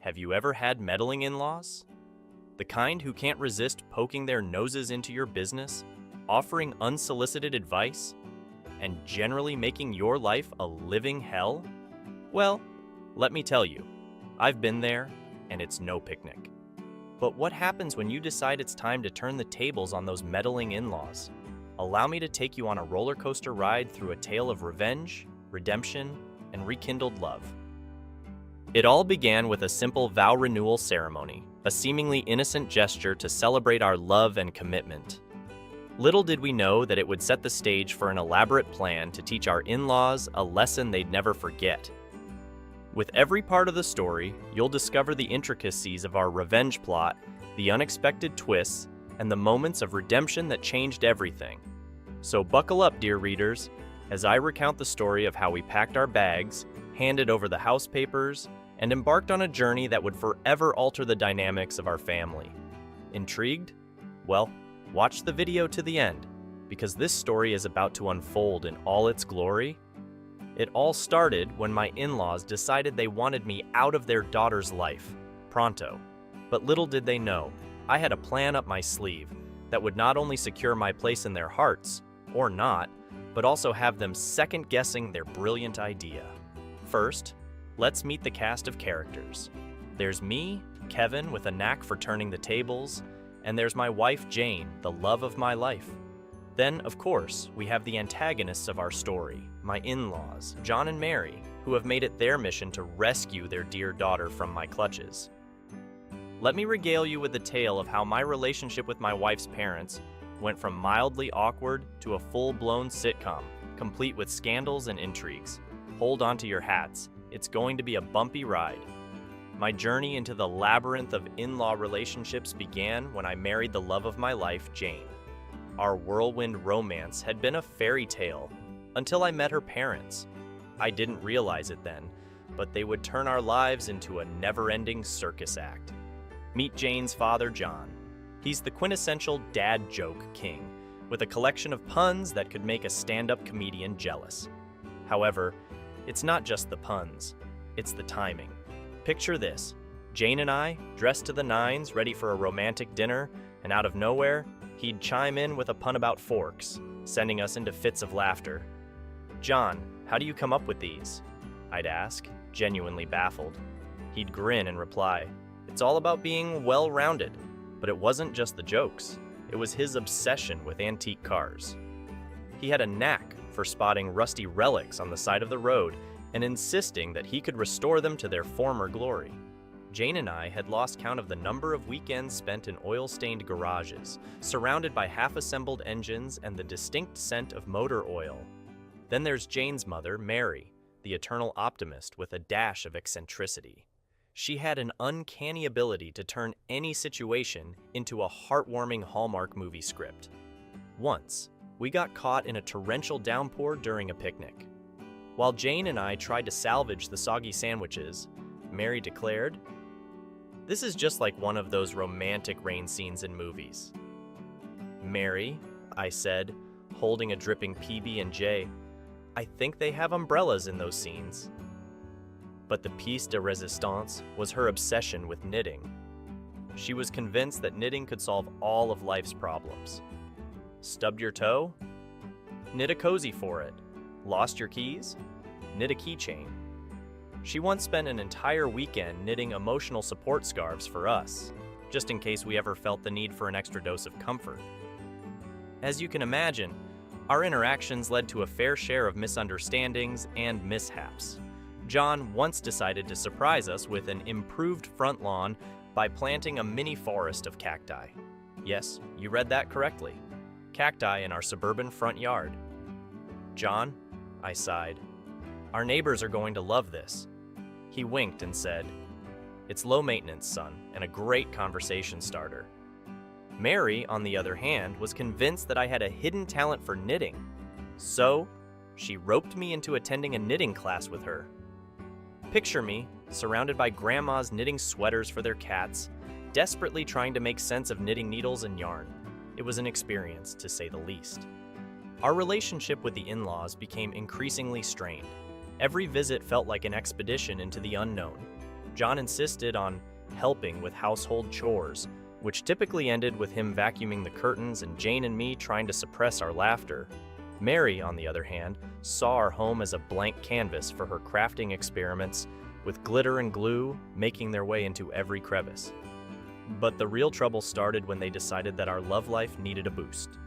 Have you ever had meddling in-laws? The kind who can't resist poking their noses into your business, offering unsolicited advice, and generally making your life a living hell? Well, let me tell you, I've been there, and it's no picnic. But what happens when you decide it's time to turn the tables on those meddling in-laws? Allow me to take you on a roller coaster ride through a tale of revenge, redemption, and rekindled love. It all began with a simple vow renewal ceremony, a seemingly innocent gesture to celebrate our love and commitment. Little did we know that it would set the stage for an elaborate plan to teach our in-laws a lesson they'd never forget. With every part of the story, you'll discover the intricacies of our revenge plot, the unexpected twists, and the moments of redemption that changed everything. So buckle up, dear readers, as I recount the story of how we packed our bags, handed over the house papers, and embarked on a journey that would forever alter the dynamics of our family. Intrigued? Well, watch the video to the end, because this story is about to unfold in all its glory. It all started when my in-laws decided they wanted me out of their daughter's life, pronto. But little did they know, I had a plan up my sleeve that would not only secure my place in their hearts, or not, but also have them second-guessing their brilliant idea. First, let's meet the cast of characters. There's me, Kevin, with a knack for turning the tables, and there's my wife, Jane, the love of my life. Then, of course, we have the antagonists of our story, my in-laws, John and Mary, who have made it their mission to rescue their dear daughter from my clutches. Let me regale you with the tale of how my relationship with my wife's parents went from mildly awkward to a full-blown sitcom, complete with scandals and intrigues. Hold on to your hats, it's going to be a bumpy ride. My journey into the labyrinth of in-law relationships began when I married the love of my life, Jane. Our whirlwind romance had been a fairy tale until I met her parents. I didn't realize it then, but they would turn our lives into a never-ending circus act. Meet Jane's father, John. He's the quintessential dad joke king, with a collection of puns that could make a stand-up comedian jealous. However, it's not just the puns, it's the timing. Picture this, Jane and I, dressed to the nines, ready for a romantic dinner, and out of nowhere, he'd chime in with a pun about forks, sending us into fits of laughter. "John, how do you come up with these?" I'd ask, genuinely baffled. He'd grin and reply, "It's all about being well-rounded." But it wasn't just the jokes, it was his obsession with antique cars. He had a knack for spotting rusty relics on the side of the road and insisting that he could restore them to their former glory. Jane and I had lost count of the number of weekends spent in oil-stained garages, surrounded by half-assembled engines and the distinct scent of motor oil. Then there's Jane's mother, Mary, the eternal optimist with a dash of eccentricity. She had an uncanny ability to turn any situation into a heartwarming Hallmark movie script. Once, we got caught in a torrential downpour during a picnic. While Jane and I tried to salvage the soggy sandwiches, Mary declared, "This is just like one of those romantic rain scenes in movies." "Mary," I said, holding a dripping PB&J, "I think they have umbrellas in those scenes." But the piece de resistance was her obsession with knitting. She was convinced that knitting could solve all of life's problems. Stubbed your toe? Knit a cozy for it. Lost your keys? Knit a keychain. She once spent an entire weekend knitting emotional support scarves for us, just in case we ever felt the need for an extra dose of comfort. As you can imagine, our interactions led to a fair share of misunderstandings and mishaps. John once decided to surprise us with an improved front lawn by planting a mini forest of cacti. Yes, you read that correctly. Cacti in our suburban front yard. "John," I sighed, "our neighbors are going to love this." He winked and said, "It's low maintenance, son, and a great conversation starter." Mary, on the other hand, was convinced that I had a hidden talent for knitting. So, she roped me into attending a knitting class with her. Picture me, surrounded by grandmas knitting sweaters for their cats, desperately trying to make sense of knitting needles and yarn. It was an experience, to say the least. Our relationship with the in-laws became increasingly strained. Every visit felt like an expedition into the unknown. John insisted on helping with household chores, which typically ended with him vacuuming the curtains and Jane and me trying to suppress our laughter. Mary, on the other hand, saw our home as a blank canvas for her crafting experiments, with glitter and glue making their way into every crevice. But the real trouble started when they decided that our love life needed a boost.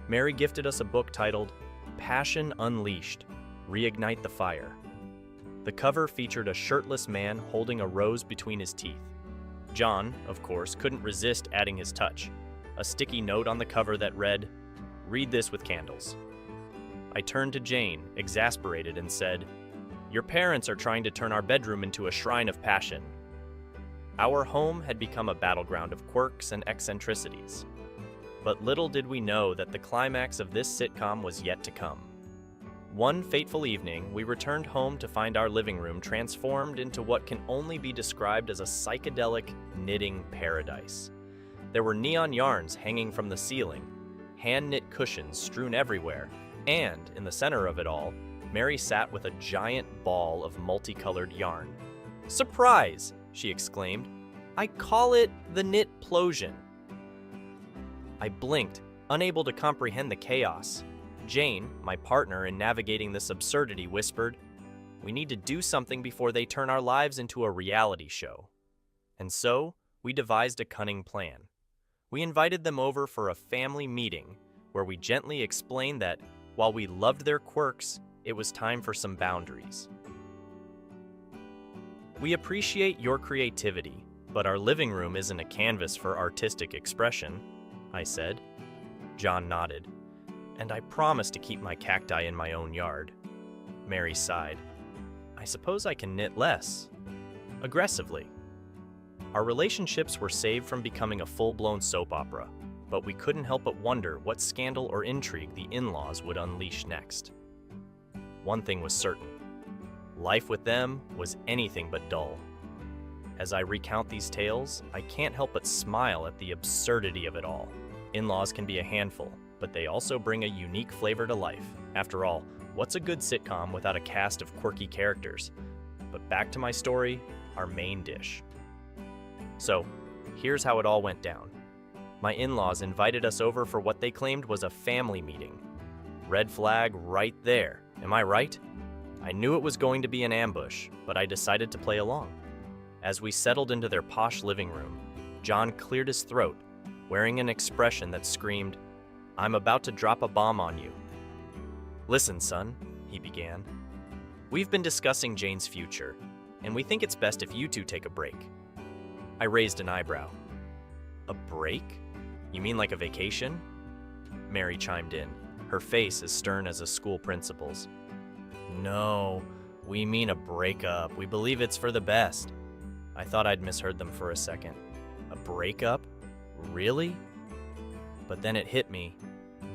Mary gifted us a book titled Passion Unleashed: Reignite the Fire. The cover featured a shirtless man holding a rose between his teeth. John, of course, couldn't resist adding his touch, a sticky note on the cover that read, "Read this with candles." I turned to Jane, exasperated, and said, "Your parents are trying to turn our bedroom into a shrine of passion." Our home had become a battleground of quirks and eccentricities. But little did we know that the climax of this sitcom was yet to come. One fateful evening, we returned home to find our living room transformed into what can only be described as a psychedelic knitting paradise. There were neon yarns hanging from the ceiling, hand-knit cushions strewn everywhere, and, in the center of it all, Mary sat with a giant ball of multicolored yarn. "Surprise!" she exclaimed. "I call it the Knitplosion." I blinked, unable to comprehend the chaos. Jane, my partner in navigating this absurdity, whispered, "We need to do something before they turn our lives into a reality show." And so, we devised a cunning plan. We invited them over for a family meeting, where we gently explained that, while we loved their quirks, it was time for some boundaries. "We appreciate your creativity, but our living room isn't a canvas for artistic expression," I said. John nodded. "And I promise to keep my cacti in my own yard." Mary sighed. "I suppose I can knit less." Aggressively. Our relationships were saved from becoming a full-blown soap opera, but we couldn't help but wonder what scandal or intrigue the in-laws would unleash next. One thing was certain. Life with them was anything but dull. As I recount these tales, I can't help but smile at the absurdity of it all. In-laws can be a handful, but they also bring a unique flavor to life. After all, what's a good sitcom without a cast of quirky characters? But back to my story, our main dish. So, here's how it all went down. My in-laws invited us over for what they claimed was a family meeting. Red flag right there, am I right? I knew it was going to be an ambush, but I decided to play along. As we settled into their posh living room, John cleared his throat, wearing an expression that screamed, "I'm about to drop a bomb on you." "Listen, son," he began. "We've been discussing Jane's future, and we think it's best if you two take a break." I raised an eyebrow. "A break? You mean like a vacation?" Mary chimed in, her face as stern as a school principal's. "No, we mean a breakup. We believe it's for the best." I thought I'd misheard them for a second. A breakup? Really? But then it hit me.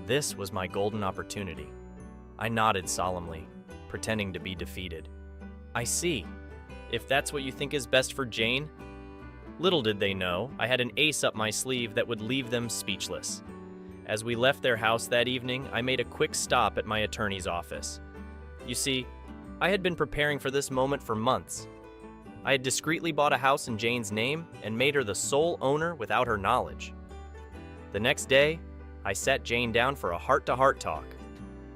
This was my golden opportunity. I nodded solemnly, pretending to be defeated. "I see. If that's what you think is best for Jane." Little did they know, I had an ace up my sleeve that would leave them speechless. As we left their house that evening, I made a quick stop at my attorney's office. You see, I had been preparing for this moment for months. I had discreetly bought a house in Jane's name and made her the sole owner without her knowledge. The next day, I sat Jane down for a heart-to-heart talk.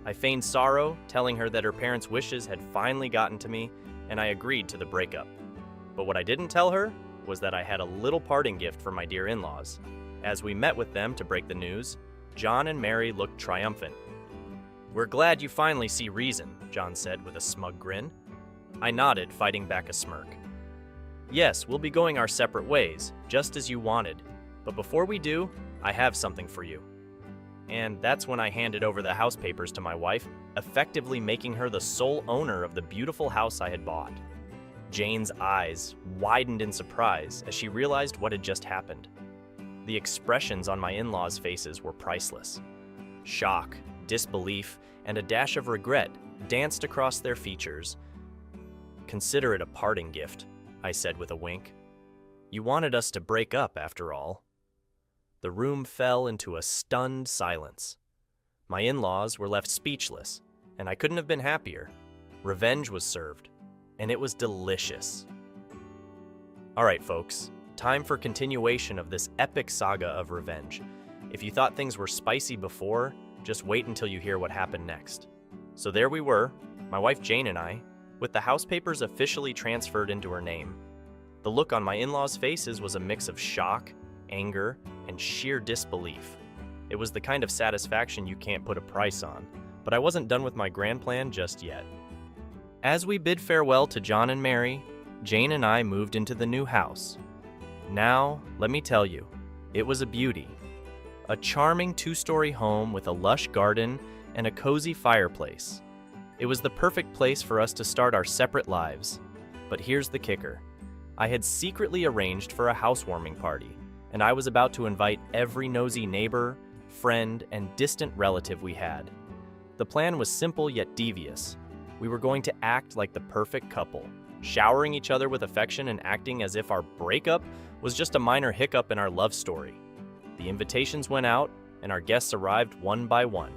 I feigned sorrow, telling her that her parents' wishes had finally gotten to me, and I agreed to the breakup. But what I didn't tell her was that I had a little parting gift for my dear in-laws. As we met with them to break the news, John and Mary looked triumphant. "We're glad you finally see reason," John said with a smug grin. I nodded, fighting back a smirk. "Yes, we'll be going our separate ways, just as you wanted. But before we do, I have something for you." And that's when I handed over the house papers to my wife, effectively making her the sole owner of the beautiful house I had bought. Jane's eyes widened in surprise as she realized what had just happened. The expressions on my in-laws' faces were priceless. Shock, disbelief, and a dash of regret danced across their features. "Consider it a parting gift," I said with a wink. "You wanted us to break up, after all." The room fell into a stunned silence. My in-laws were left speechless, and I couldn't have been happier. Revenge was served, and it was delicious. All right, folks, time for continuation of this epic saga of revenge. If you thought things were spicy before, just wait until you hear what happened next. So there we were, my wife Jane and I, with the house papers officially transferred into her name. The look on my in-laws' faces was a mix of shock, anger, and sheer disbelief. It was the kind of satisfaction you can't put a price on, but I wasn't done with my grand plan just yet. As we bid farewell to John and Mary, Jane and I moved into the new house. Now, let me tell you, it was a beauty. A charming two-story home with a lush garden and a cozy fireplace. It was the perfect place for us to start our separate lives. But here's the kicker. I had secretly arranged for a housewarming party, and I was about to invite every nosy neighbor, friend, and distant relative we had. The plan was simple yet devious. We were going to act like the perfect couple, showering each other with affection and acting as if our breakup was just a minor hiccup in our love story. The invitations went out, and our guests arrived one by one.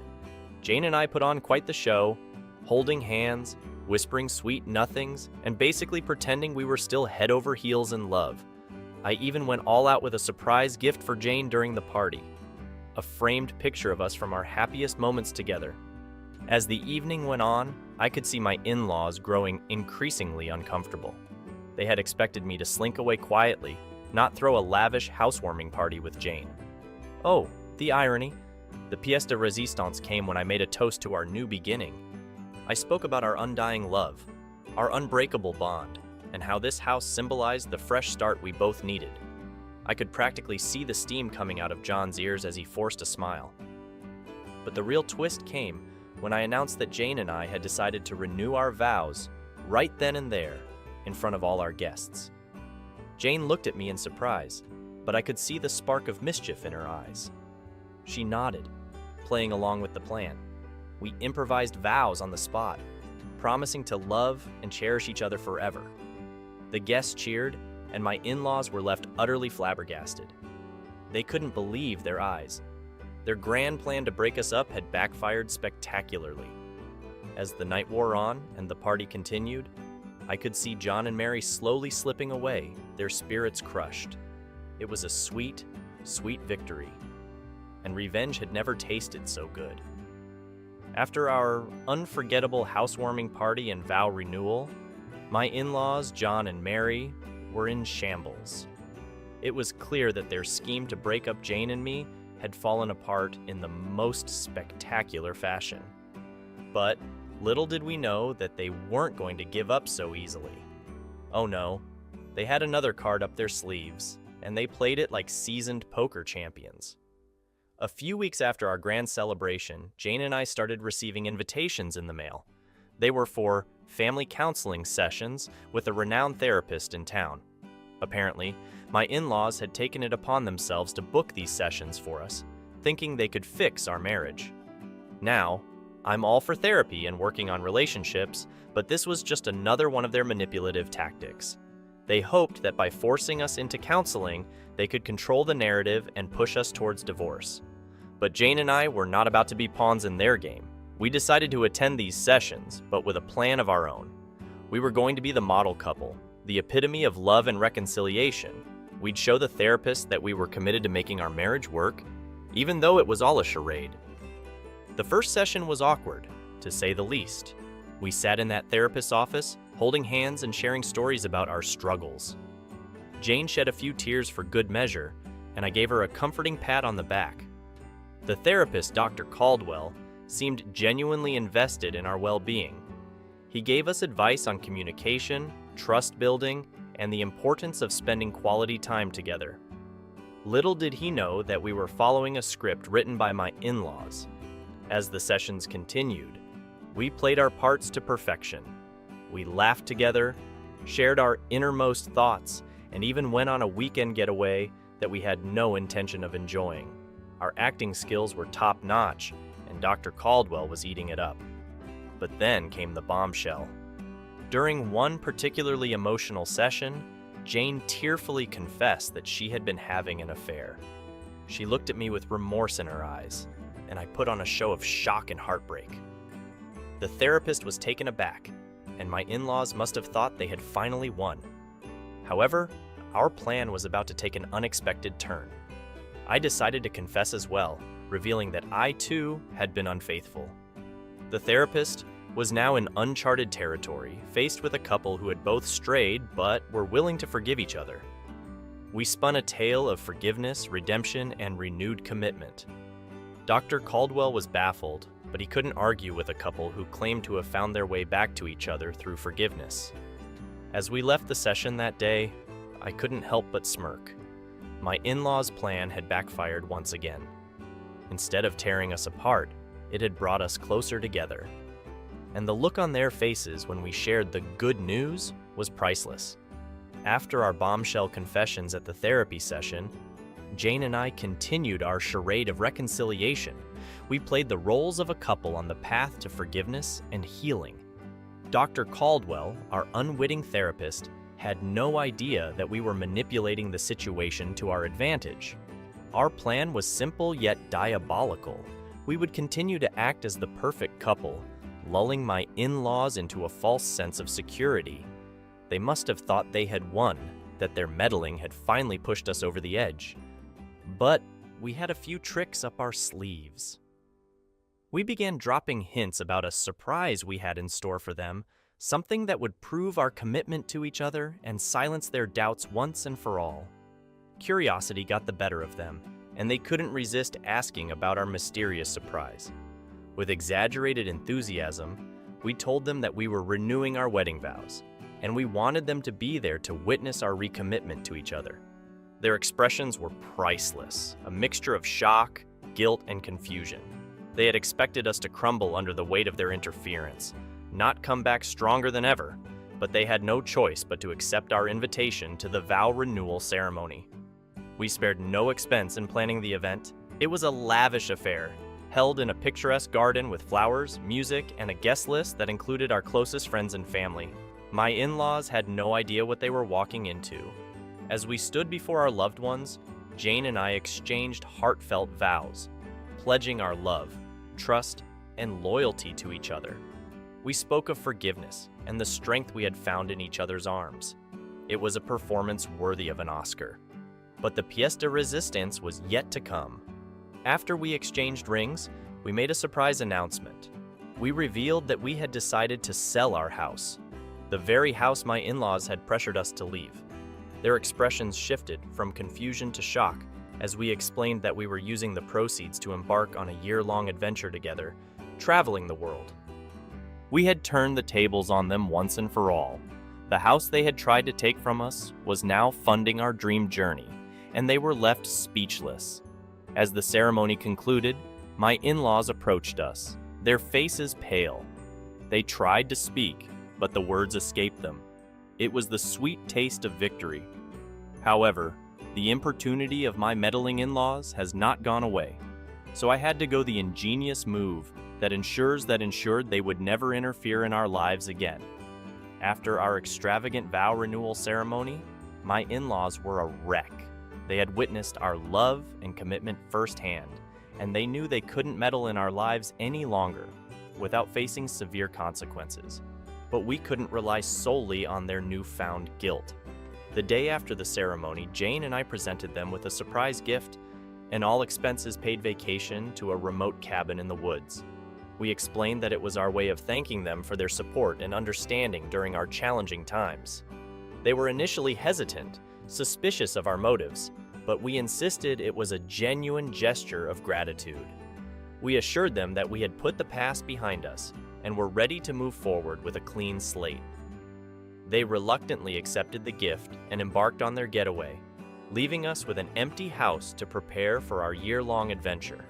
Jane and I put on quite the show, holding hands, whispering sweet nothings, and basically pretending we were still head over heels in love. I even went all out with a surprise gift for Jane during the party, a framed picture of us from our happiest moments together. As the evening went on, I could see my in-laws growing increasingly uncomfortable. They had expected me to slink away quietly, not throw a lavish housewarming party with Jane. Oh, the irony. The pièce de résistance came when I made a toast to our new beginning. I spoke about our undying love, our unbreakable bond, and how this house symbolized the fresh start we both needed. I could practically see the steam coming out of John's ears as he forced a smile. But the real twist came when I announced that Jane and I had decided to renew our vows right then and there, in front of all our guests. Jane looked at me in surprise, but I could see the spark of mischief in her eyes. She nodded, playing along with the plan. We improvised vows on the spot, promising to love and cherish each other forever. The guests cheered, and my in-laws were left utterly flabbergasted. They couldn't believe their eyes. Their grand plan to break us up had backfired spectacularly. As the night wore on and the party continued, I could see John and Mary slowly slipping away, their spirits crushed. It was a sweet, sweet victory, and revenge had never tasted so good. After our unforgettable housewarming party and vow renewal, my in-laws, John and Mary, were in shambles. It was clear that their scheme to break up Jane and me had fallen apart in the most spectacular fashion. But little did we know that they weren't going to give up so easily. Oh no, they had another card up their sleeves, and they played it like seasoned poker champions. A few weeks after our grand celebration, Jane and I started receiving invitations in the mail. They were for family counseling sessions with a renowned therapist in town. Apparently, my in-laws had taken it upon themselves to book these sessions for us, thinking they could fix our marriage. Now, I'm all for therapy and working on relationships, but this was just another one of their manipulative tactics. They hoped that by forcing us into counseling, they could control the narrative and push us towards divorce. But Jane and I were not about to be pawns in their game. We decided to attend these sessions, but with a plan of our own. We were going to be the model couple, the epitome of love and reconciliation. We'd show the therapist that we were committed to making our marriage work, even though it was all a charade. The first session was awkward, to say the least. We sat in that therapist's office, holding hands and sharing stories about our struggles. Jane shed a few tears for good measure, and I gave her a comforting pat on the back. The therapist, Dr. Caldwell, seemed genuinely invested in our well-being. He gave us advice on communication, trust building, and the importance of spending quality time together. Little did he know that we were following a script written by my in-laws. As the sessions continued, we played our parts to perfection. We laughed together, shared our innermost thoughts, and even went on a weekend getaway that we had no intention of enjoying. Our acting skills were top-notch, and Dr. Caldwell was eating it up. But then came the bombshell. During one particularly emotional session, Jane tearfully confessed that she had been having an affair. She looked at me with remorse in her eyes, and I put on a show of shock and heartbreak. The therapist was taken aback, and my in-laws must have thought they had finally won. However, our plan was about to take an unexpected turn. I decided to confess as well, revealing that I too had been unfaithful. The therapist was now in uncharted territory, faced with a couple who had both strayed but were willing to forgive each other. We spun a tale of forgiveness, redemption, and renewed commitment. Dr. Caldwell was baffled, but he couldn't argue with a couple who claimed to have found their way back to each other through forgiveness. As we left the session that day, I couldn't help but smirk. My in-laws' plan had backfired once again. Instead of tearing us apart, it had brought us closer together. And the look on their faces when we shared the good news was priceless. After our bombshell confessions at the therapy session, Jane and I continued our charade of reconciliation. We played the roles of a couple on the path to forgiveness and healing. Dr. Caldwell, our unwitting therapist, had no idea that we were manipulating the situation to our advantage. Our plan was simple yet diabolical. We would continue to act as the perfect couple, lulling my in-laws into a false sense of security. They must have thought they had won, that their meddling had finally pushed us over the edge. But we had a few tricks up our sleeves. We began dropping hints about a surprise we had in store for them, something that would prove our commitment to each other and silence their doubts once and for all. Curiosity got the better of them, and they couldn't resist asking about our mysterious surprise. With exaggerated enthusiasm, we told them that we were renewing our wedding vows, and we wanted them to be there to witness our recommitment to each other. Their expressions were priceless, a mixture of shock, guilt, and confusion. They had expected us to crumble under the weight of their interference, not come back stronger than ever, but they had no choice but to accept our invitation to the vow renewal ceremony. We spared no expense in planning the event. It was a lavish affair, held in a picturesque garden with flowers, music, and a guest list that included our closest friends and family. My in-laws had no idea what they were walking into. As we stood before our loved ones, Jane and I exchanged heartfelt vows, pledging our love, trust, and loyalty to each other. We spoke of forgiveness and the strength we had found in each other's arms. It was a performance worthy of an Oscar. But the pièce de résistance was yet to come. After we exchanged rings, we made a surprise announcement. We revealed that we had decided to sell our house, the very house my in-laws had pressured us to leave. Their expressions shifted from confusion to shock as we explained that we were using the proceeds to embark on a year-long adventure together, traveling the world. We had turned the tables on them once and for all. The house they had tried to take from us was now funding our dream journey, and they were left speechless. As the ceremony concluded, my in-laws approached us, their faces pale. They tried to speak, but the words escaped them. It was the sweet taste of victory. However, the importunity of my meddling in-laws has not gone away, so I had to go the ingenious move that ensured they would never interfere in our lives again. After our extravagant vow renewal ceremony, my in-laws were a wreck. They had witnessed our love and commitment firsthand, and they knew they couldn't meddle in our lives any longer without facing severe consequences. But we couldn't rely solely on their newfound guilt. The day after the ceremony, Jane and I presented them with a surprise gift, an all-expenses-paid vacation to a remote cabin in the woods. We explained that it was our way of thanking them for their support and understanding during our challenging times. They were initially hesitant, suspicious of our motives, but we insisted it was a genuine gesture of gratitude. We assured them that we had put the past behind us and were ready to move forward with a clean slate. They reluctantly accepted the gift and embarked on their getaway, leaving us with an empty house to prepare for our year-long adventure.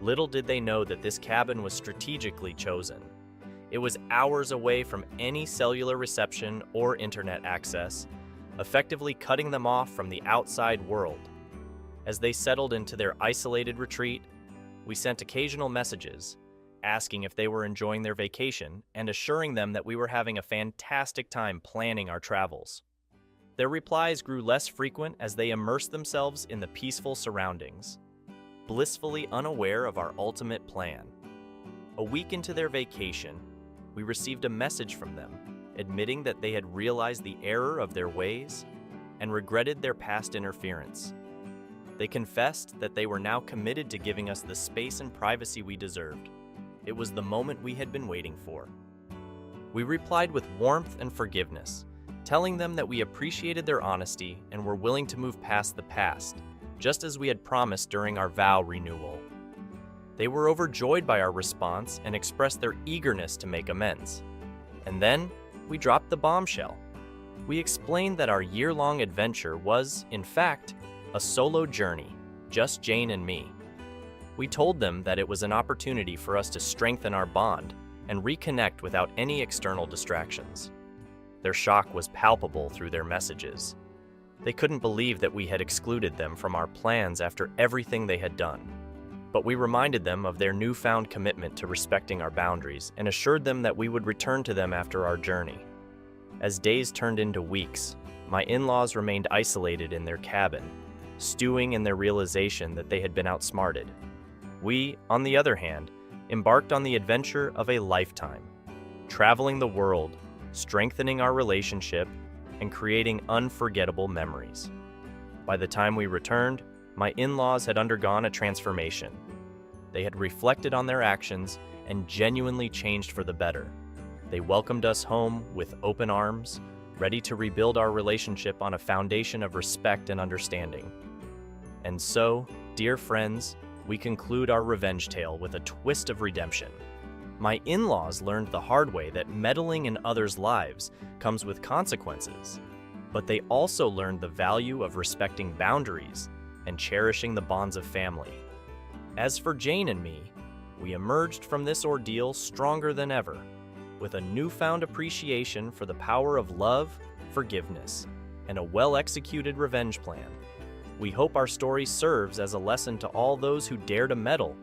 Little did they know that this cabin was strategically chosen. It was hours away from any cellular reception or internet access, effectively cutting them off from the outside world. As they settled into their isolated retreat, we sent occasional messages, asking if they were enjoying their vacation and assuring them that we were having a fantastic time planning our travels. Their replies grew less frequent as they immersed themselves in the peaceful surroundings, blissfully unaware of our ultimate plan. A week into their vacation, we received a message from them, admitting that they had realized the error of their ways and regretted their past interference. They confessed that they were now committed to giving us the space and privacy we deserved. It was the moment we had been waiting for. We replied with warmth and forgiveness, telling them that we appreciated their honesty and were willing to move past the past, just as we had promised during our vow renewal. They were overjoyed by our response and expressed their eagerness to make amends. And then, we dropped the bombshell. We explained that our year-long adventure was, in fact, a solo journey, just Jane and me. We told them that it was an opportunity for us to strengthen our bond and reconnect without any external distractions. Their shock was palpable through their messages. They couldn't believe that we had excluded them from our plans after everything they had done. But we reminded them of their newfound commitment to respecting our boundaries and assured them that we would return to them after our journey. As days turned into weeks, my in-laws remained isolated in their cabin, stewing in their realization that they had been outsmarted. We, on the other hand, embarked on the adventure of a lifetime, traveling the world, strengthening our relationship, and creating unforgettable memories. By the time we returned, my in-laws had undergone a transformation. They had reflected on their actions and genuinely changed for the better. They welcomed us home with open arms, ready to rebuild our relationship on a foundation of respect and understanding. And so, dear friends, we conclude our revenge tale with a twist of redemption. My in-laws learned the hard way that meddling in others' lives comes with consequences, but they also learned the value of respecting boundaries and cherishing the bonds of family. As for Jane and me, we emerged from this ordeal stronger than ever, with a newfound appreciation for the power of love, forgiveness, and a well-executed revenge plan. We hope our story serves as a lesson to all those who dare to meddle.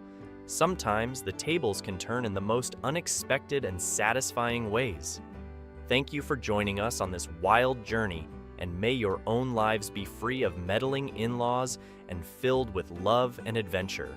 Sometimes the tables can turn in the most unexpected and satisfying ways. Thank you for joining us on this wild journey, and may your own lives be free of meddling in-laws and filled with love and adventure.